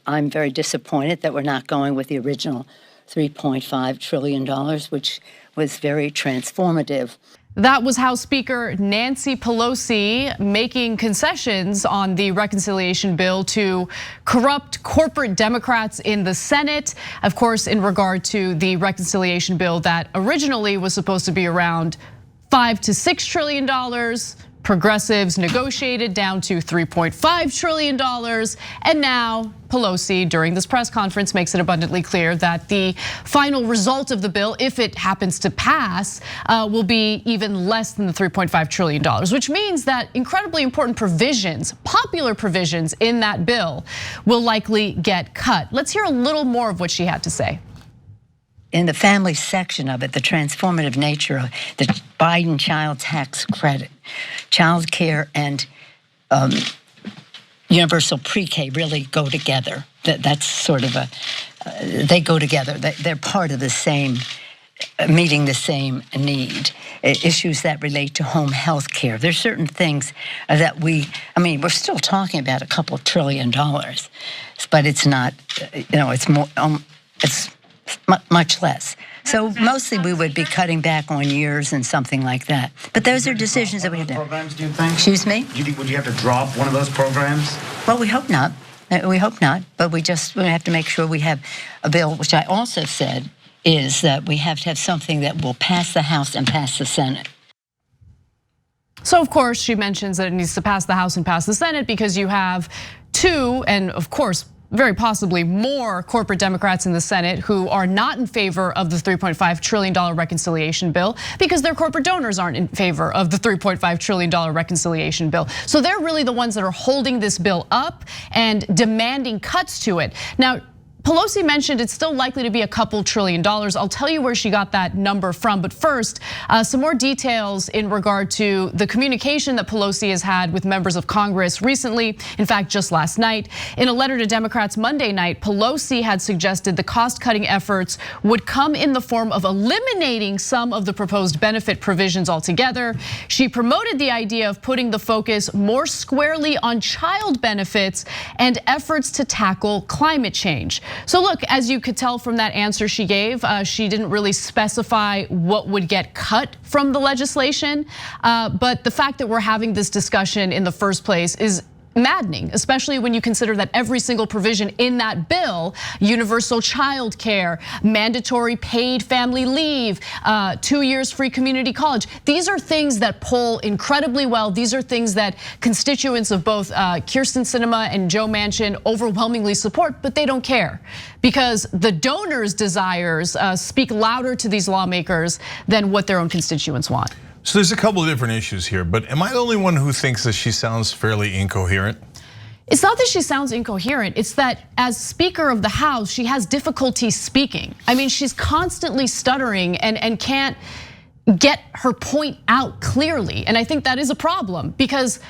I'm very disappointed that we're not going with the original $3.5 trillion, which was very transformative. That was House Speaker Nancy Pelosi making concessions on the reconciliation bill to corrupt corporate Democrats in the Senate. Of course, in regard to the reconciliation bill that originally was supposed to be around $5 to $6 trillion. Progressives negotiated down to $3.5 trillion. And now Pelosi, during this press conference, makes it abundantly clear that the final result of the bill, if it happens to pass, will be even less than the $3.5 trillion, which means that incredibly important provisions, popular provisions in that bill, will likely get cut. Let's hear a little more of what she had to say. In the family section of it, the transformative nature of the Biden child tax credit, child care and universal pre-K really go together. That's sort of they go together. They're part of the same, meeting the same need. Issues that relate to home health care. There's certain things that we're still talking about a couple of $1 trillion, but it's not, it's more, it's much less. So mostly we would be cutting back on years and something like that. But those are decisions that we have to. Programs, do you think? Excuse me? Would you have to drop one of those programs? Well, we hope not. We hope not. But we have to make sure we have a bill, which I also said is that we have to have something that will pass the House and pass the Senate. So of course she mentions that it needs to pass the House and pass the Senate because you have two, and of course, very possibly more corporate Democrats in the Senate who are not in favor of the $3.5 trillion reconciliation bill because their corporate donors aren't in favor of the $3.5 trillion reconciliation bill. So they're really the ones that are holding this bill up and demanding cuts to it. Now, Pelosi mentioned it's still likely to be a couple $1 trillion. I'll tell you where she got that number from. But first, some more details in regard to the communication that Pelosi has had with members of Congress recently. In fact, just last night, in a letter to Democrats Monday night, Pelosi had suggested the cost-cutting efforts would come in the form of eliminating some of the proposed benefit provisions altogether. She promoted the idea of putting the focus more squarely on child benefits and efforts to tackle climate change. So look, as you could tell from that answer she gave, she didn't really specify what would get cut from the legislation. But the fact that we're having this discussion in the first place is maddening, especially when you consider that every single provision in that bill, universal child care, mandatory paid family leave, 2 years free community college, these are things that poll incredibly well. These are things that constituents of both Kyrsten Sinema and Joe Manchin overwhelmingly support, but they don't care because the donors' desires speak louder to these lawmakers than what their own constituents want. So there's a couple of different issues here, but am I the only one who thinks that she sounds fairly incoherent? It's not that she sounds incoherent, it's that as Speaker of the House, she has difficulty speaking. I mean, she's constantly stuttering and can't get her point out clearly. And I think that is a problem because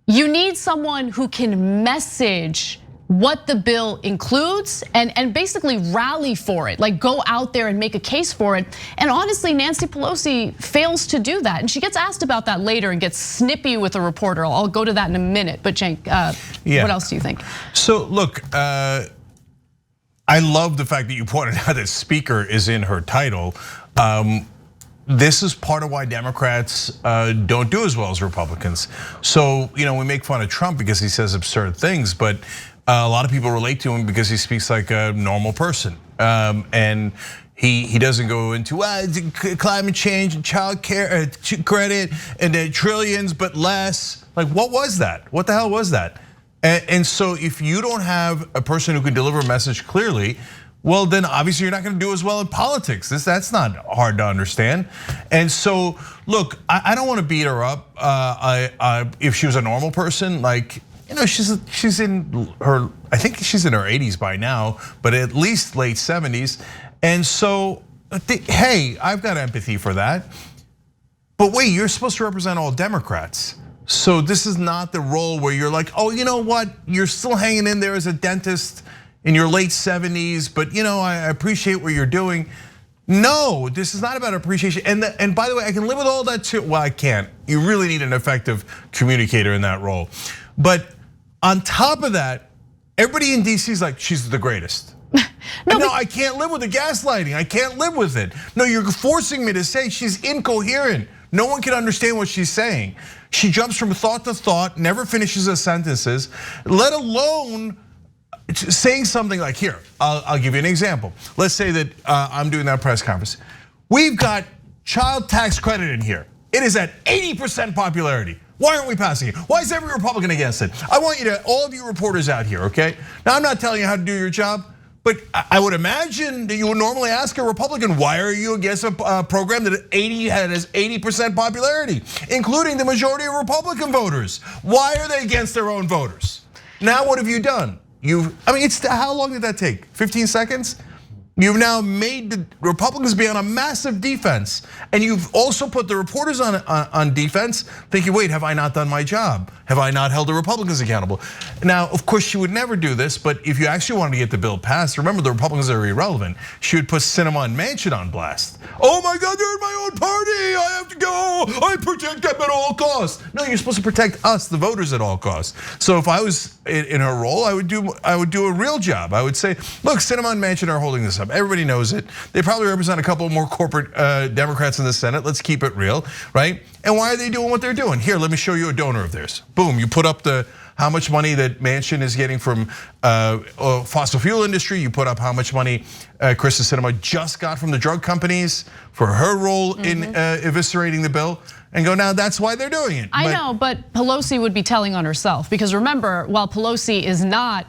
you need someone who can message what the bill includes and basically rally for it, like go out there and make a case for it. And honestly, Nancy Pelosi fails to do that. And she gets asked about that later and gets snippy with a reporter. I'll go to that in a minute, but Cenk, what else do you think? So look, I love the fact that you pointed out that Speaker is in her title. This is part of why Democrats don't do as well as Republicans. So, we make fun of Trump because he says absurd things, but a lot of people relate to him because he speaks like a normal person. And he doesn't go into climate change and child care credit and trillions, but less. Like, what was that? What the hell was that? And so if you don't have a person who can deliver a message clearly, well, then obviously you're not gonna do as well in politics. That's not hard to understand. And so, look, I don't wanna beat her up. If she was a normal person, like, she's in her, I think she's in her 80s by now, but at least late 70s. And so, hey, I've got empathy for that. But wait, you're supposed to represent all Democrats. So this is not the role where you're like, oh, you know what? You're still hanging in there as a dentist in your late 70s, but I appreciate what you're doing. No, this is not about appreciation. And by the way, I can live with all that too. Well, I can't. You really need an effective communicator in that role. But on top of that, Everybody in DC is like, she's the greatest. No, I can't live with the gaslighting. I can't live with it. No, you're forcing me to say she's incoherent. No one can understand what she's saying. She jumps from thought to thought, never finishes her sentences, let alone saying something like, here, I'll give you an example. Let's say that I'm doing that press conference. We've got child tax credit in here. It is at 80% popularity. Why aren't we passing it? Why is every Republican against it? I want you to, all of you reporters out here, okay? Now I'm not telling you how to do your job, but I would imagine that you would normally ask a Republican, why are you against a program that has 80% popularity, including the majority of Republican voters? Why are they against their own voters? Now what have you done? How long did that take? 15 seconds? You've now made the Republicans be on a massive defense, and you've also put the reporters on defense, thinking, wait, have I not done my job? Have I not held the Republicans accountable? Now, of course, she would never do this, but if you actually wanted to get the bill passed, remember the Republicans are irrelevant. She would put Sinema and Manchin on blast. Oh my God, they're in my own party, I have to go, I protect them at all costs. No, you're supposed to protect us, the voters, at all costs. So if I was in her role, I would do a real job. I would say, look, Sinema and Manchin are holding this up. Everybody knows it. They probably represent a couple more corporate Democrats in the Senate. Let's keep it real, right? And why are they doing what they're doing? Here, let me show you a donor of theirs. Boom, you put up how much money that Manchin is getting from fossil fuel industry. You put up how much money Kristen Sinema just got from the drug companies for her role in eviscerating the bill. And go, now that's why they're doing it. I know, but Pelosi would be telling on herself, because remember, while Pelosi is not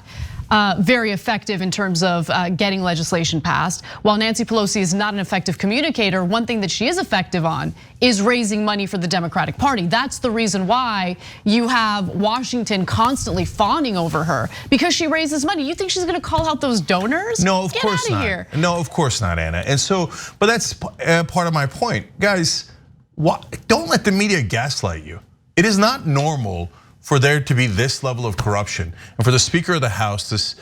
very effective in terms of getting legislation passed, while Nancy Pelosi is not an effective communicator, one thing that she is effective on is raising money for the Democratic Party. That's the reason why you have Washington constantly fawning over her, because she raises money. You think she's gonna call out those donors? No, of course not. Here. No, of course not, Anna. And so, but that's part of my point. Guys, don't let the media gaslight you. It is not normal for there to be this level of corruption, and for the Speaker of the House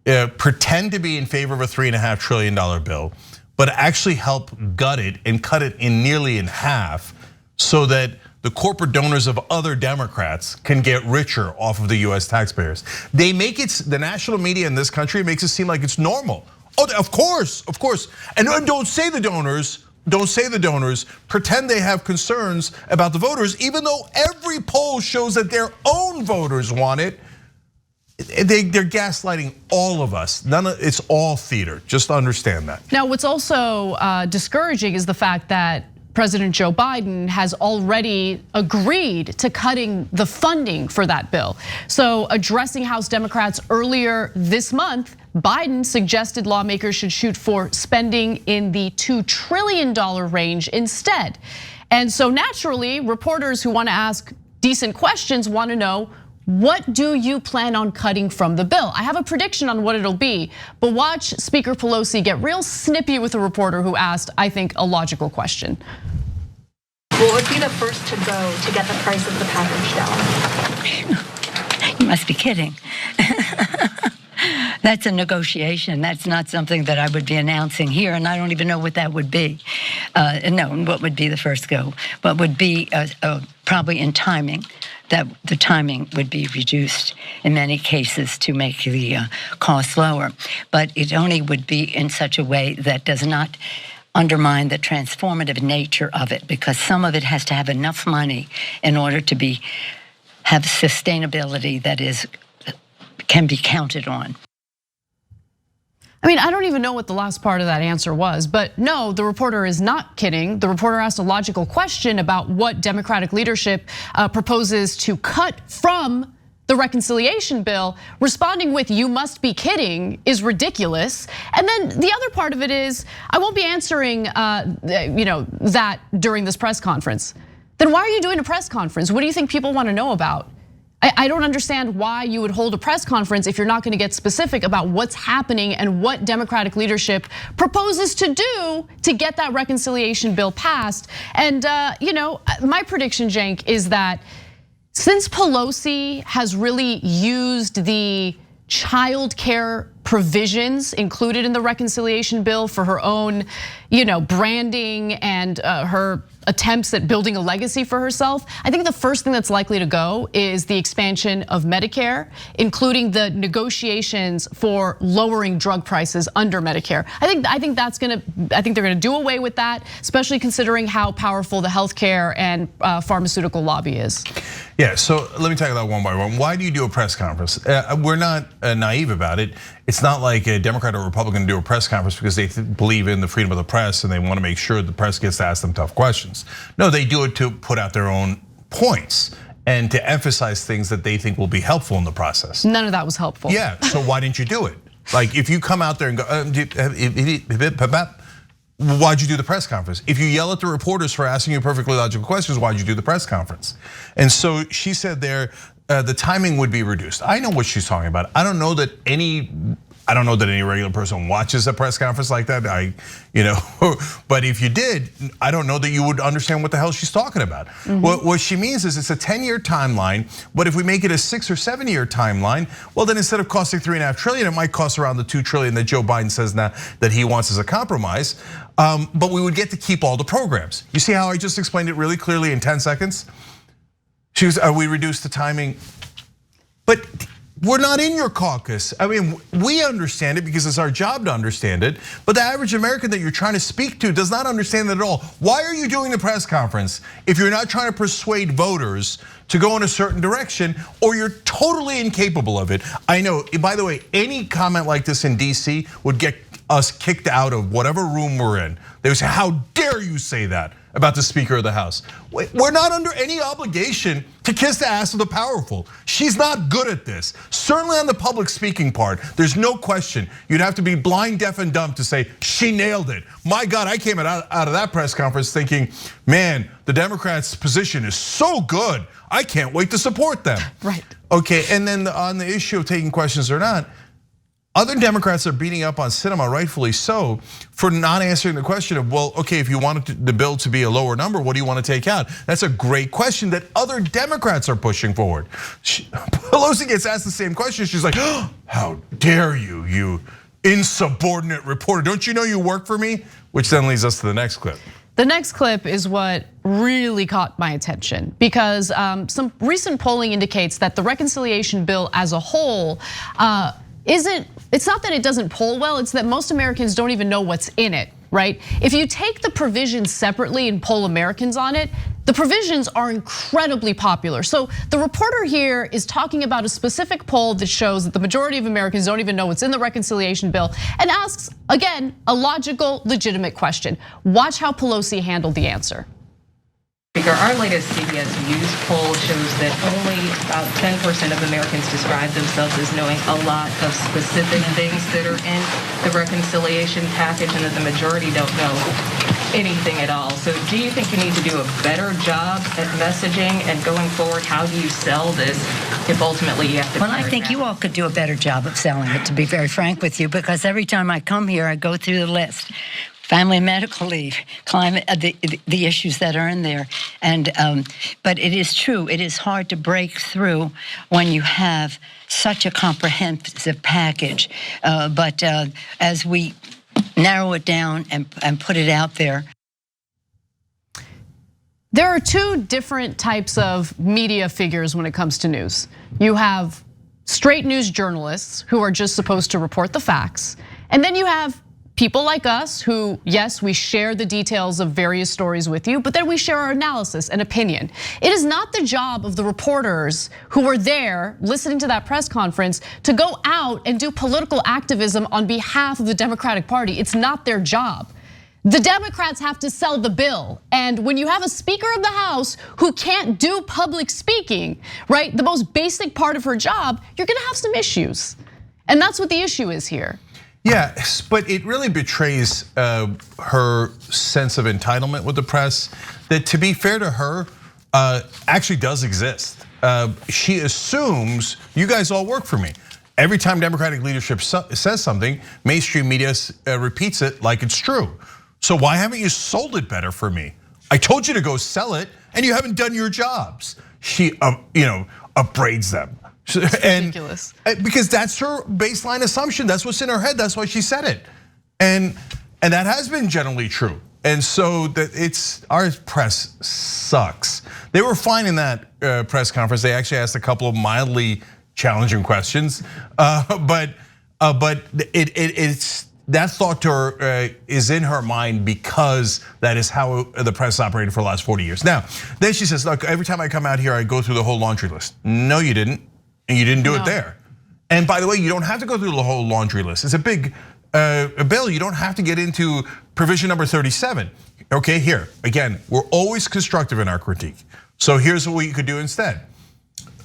to pretend to be in favor of a $3.5 trillion bill, but actually help gut it and cut it nearly in half, so that the corporate donors of other Democrats can get richer off of the US taxpayers. They make it, the national media in this country makes it seem like it's normal. Oh, of course. And don't say the donors. Pretend they have concerns about the voters, even though every poll shows that their own voters want it. They're gaslighting all of us. It's all theater, just understand that. Now, what's also discouraging is the fact that President Joe Biden has already agreed to cutting the funding for that bill. So addressing House Democrats earlier this month, Biden suggested lawmakers should shoot for spending in the $2 trillion range instead. And so naturally, reporters who want to ask decent questions want to know, what do you plan on cutting from the bill? I have a prediction on what it'll be, but watch Speaker Pelosi get real snippy with a reporter who asked, I think, a logical question. What would be the first to go to get the price of the package down? You must be kidding. That's a negotiation. That's not something that I would be announcing here, and I don't even know what that would be. What would be the first go? What would be probably in timing, that the timing would be reduced in many cases to make the cost lower. But it only would be in such a way that does not undermine the transformative nature of it, because some of it has to have enough money in order to have sustainability that can be counted on. I mean, I don't even know what the last part of that answer was, but no, the reporter is not kidding. The reporter asked a logical question about what Democratic leadership proposes to cut from the reconciliation bill. Responding with, you must be kidding, is ridiculous. And then the other part of it is, I won't be answering that during this press conference. Then why are you doing a press conference? What do you think people want to know about? I don't understand why you would hold a press conference if you're not going to get specific about what's happening and what Democratic leadership proposes to do to get that reconciliation bill passed. And my prediction, Cenk, is that since Pelosi has really used the child care provisions included in the reconciliation bill for her own, branding and her attempts at building a legacy for herself, I think the first thing that's likely to go is the expansion of Medicare, including the negotiations for lowering drug prices under Medicare. I think they're gonna do away with that, especially considering how powerful the healthcare and pharmaceutical lobby is. Yeah, so let me tackle that one by one. Why do you do a press conference? We're not naive about it. It's not like a Democrat or Republican do a press conference because they believe in the freedom of the press and they want to make sure the press gets to ask them tough questions. No, they do it to put out their own points and to emphasize things that they think will be helpful in the process. None of that was helpful. Yeah, so why didn't you do it? Like if you come out there and go, why'd you do the press conference? If you yell at the reporters for asking you perfectly logical questions, why'd you do the press conference? And so she said there, the timing would be reduced. I know what she's talking about. I don't know that any regular person watches a press conference like that. But if you did, I don't know that you would understand what the hell she's talking about. What she means is it's a 10-year timeline, but if we make it a 6 or 7 year timeline, well then instead of costing $3.5 trillion, it might cost around the $2 trillion that Joe Biden says now that he wants as a compromise. But we would get to keep all the programs. You see how I just explained it really clearly in 10 seconds? She was, we reduced the timing, but we're not in your caucus. I mean, we understand it because it's our job to understand it, but the average American that you're trying to speak to does not understand that at all. Why are you doing the press conference if you're not trying to persuade voters to go in a certain direction, or you're totally incapable of it? I know, by the way, any comment like this in DC would get us kicked out of whatever room we're in. They would say, how dare you say that about the Speaker of the House? We're not under any obligation to kiss the ass of the powerful. She's not good at this. Certainly on the public speaking part, there's no question. You'd have to be blind, deaf, and dumb to say, she nailed it. My God, I came out of that press conference thinking, man, the Democrats' position is so good. I can't wait to support them. Right. Okay, and then on the issue of taking questions or not, other Democrats are beating up on Sinema, rightfully so, for not answering the question of, well, okay, if you wanted the bill to be a lower number, what do you want to take out? That's a great question that other Democrats are pushing forward. Pelosi gets asked the same question. She's like, oh, how dare you, you insubordinate reporter. Don't you know you work for me? Which then leads us to the next clip. The next clip is what really caught my attention because some recent polling indicates that the reconciliation bill as a whole it's not that it doesn't poll well, it's that most Americans don't even know what's in it, right? If you take the provisions separately and poll Americans on it, the provisions are incredibly popular. So the reporter here is talking about a specific poll that shows that the majority of Americans don't even know what's in the reconciliation bill and asks, again, a logical, legitimate question. Watch how Pelosi handled the answer. Speaker, our latest CBS News poll shows that only about 10% of Americans describe themselves as knowing a lot of specific things that are in the reconciliation package and that the majority don't know anything at all. So do you think you need to do a better job at messaging and going forward? How do you sell this if ultimately you have to? Well, I think you all could do a better job of selling it, to be very frank with you, because every time I come here, I go through the list. Family and medical leave, climate, the issues that are in there. But it is true, it is hard to break through when you have such a comprehensive package. But as we narrow it down and put it out there. There are two different types of media figures when it comes to news. You have straight news journalists who are just supposed to report the facts. And then you have people like us who, yes, we share the details of various stories with you, but then we share our analysis and opinion. It is not the job of the reporters who were there listening to that press conference to go out and do political activism on behalf of the Democratic Party. It's not their job. The Democrats have to sell the bill. And when you have a Speaker of the House who can't do public speaking, right, the most basic part of her job, you're gonna have some issues. And that's what the issue is here. Yeah, but it really betrays her sense of entitlement with the press that, to be fair to her, actually does exist. She assumes you guys all work for me. Every time Democratic leadership says something, mainstream media repeats it like it's true. So why haven't you sold it better for me? I told you to go sell it and you haven't done your jobs. She upbraids them. Ridiculous. Because that's her baseline assumption. That's what's in her head. That's why she said it. And that has been generally true. And so that our press sucks. They were fine in that press conference. They actually asked a couple of mildly challenging questions, but it's that thought to her is in her mind because that is how the press operated for the last 40 years. Now, then she says, look, every time I come out here, I go through the whole laundry list. No, you didn't, and you didn't do it there. And by the way, you don't have to go through the whole laundry list. It's a big bill. You don't have to get into provision number 37. Okay, here, again, we're always constructive in our critique. So here's what you could do instead.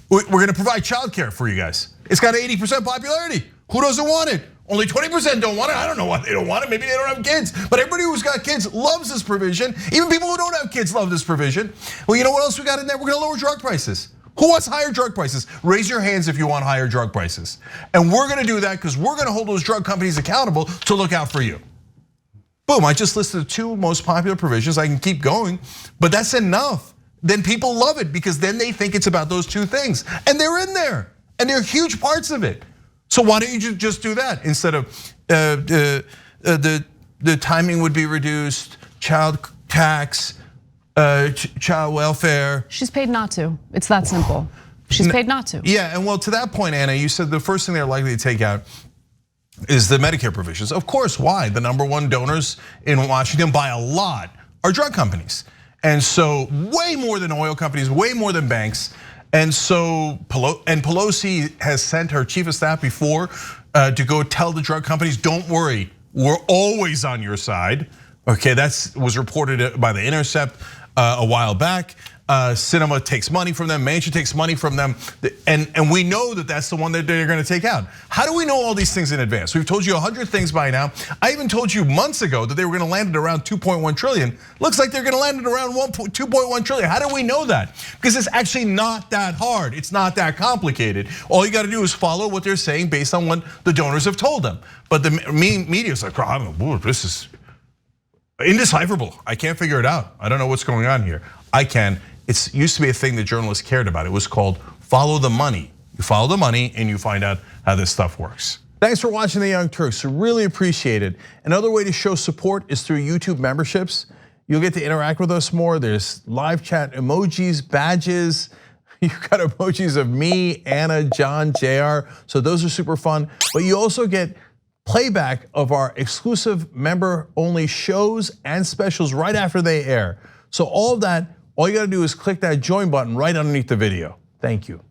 We're gonna provide childcare for you guys. It's got 80% popularity. Who doesn't want it? Only 20% don't want it. I don't know why they don't want it. Maybe they don't have kids. But everybody who's got kids loves this provision. Even people who don't have kids love this provision. Well, you know what else we got in there? We're gonna lower drug prices. Who wants higher drug prices? Raise your hands if you want higher drug prices. And we're gonna do that because we're gonna hold those drug companies accountable to look out for you. Boom, I just listed the 2 most popular provisions. I can keep going, but that's enough. Then people love it because then they think it's about those 2 things. And they're in there, and they're huge parts of it. So why don't you just do that instead of the timing would be reduced, child tax, child welfare. She's paid not to. It's that simple. She's paid not to. Yeah, and well, to that point, Anna, you said the first thing they're likely to take out is the Medicare provisions. Of course, why? The #1 donors in Washington by a lot are drug companies. And so way more than oil companies, way more than banks. And so Pelosi has sent her chief of staff before to go tell the drug companies, don't worry, we're always on your side. Okay, that was reported by The Intercept a while back. Sinema takes money from them, Manchin takes money from them, and we know that that's the one that they're gonna take out. How do we know all these things in advance? We've told you 100 things by now. I even told you months ago that they were gonna land at around 2.1 trillion. Looks like they're gonna land at around 2.1 trillion. How do we know that? Because it's actually not that hard. It's not that complicated. All you gotta do is follow what they're saying based on what the donors have told them. But the media's like, oh, this is indecipherable. I can't figure it out. I don't know what's going on here. I can. It used to be a thing that journalists cared about. It was called follow the money. You follow the money and you find out how this stuff works. Thanks for watching The Young Turks. Really appreciate it. Another way to show support is through YouTube memberships. You'll get to interact with us more. There's live chat emojis, badges. You've got emojis of me, Anna, John, JR. So those are super fun. But you also get playback of our exclusive member-only shows and specials right after they air. So all of that, all you gotta do is click that join button right underneath the video. Thank you.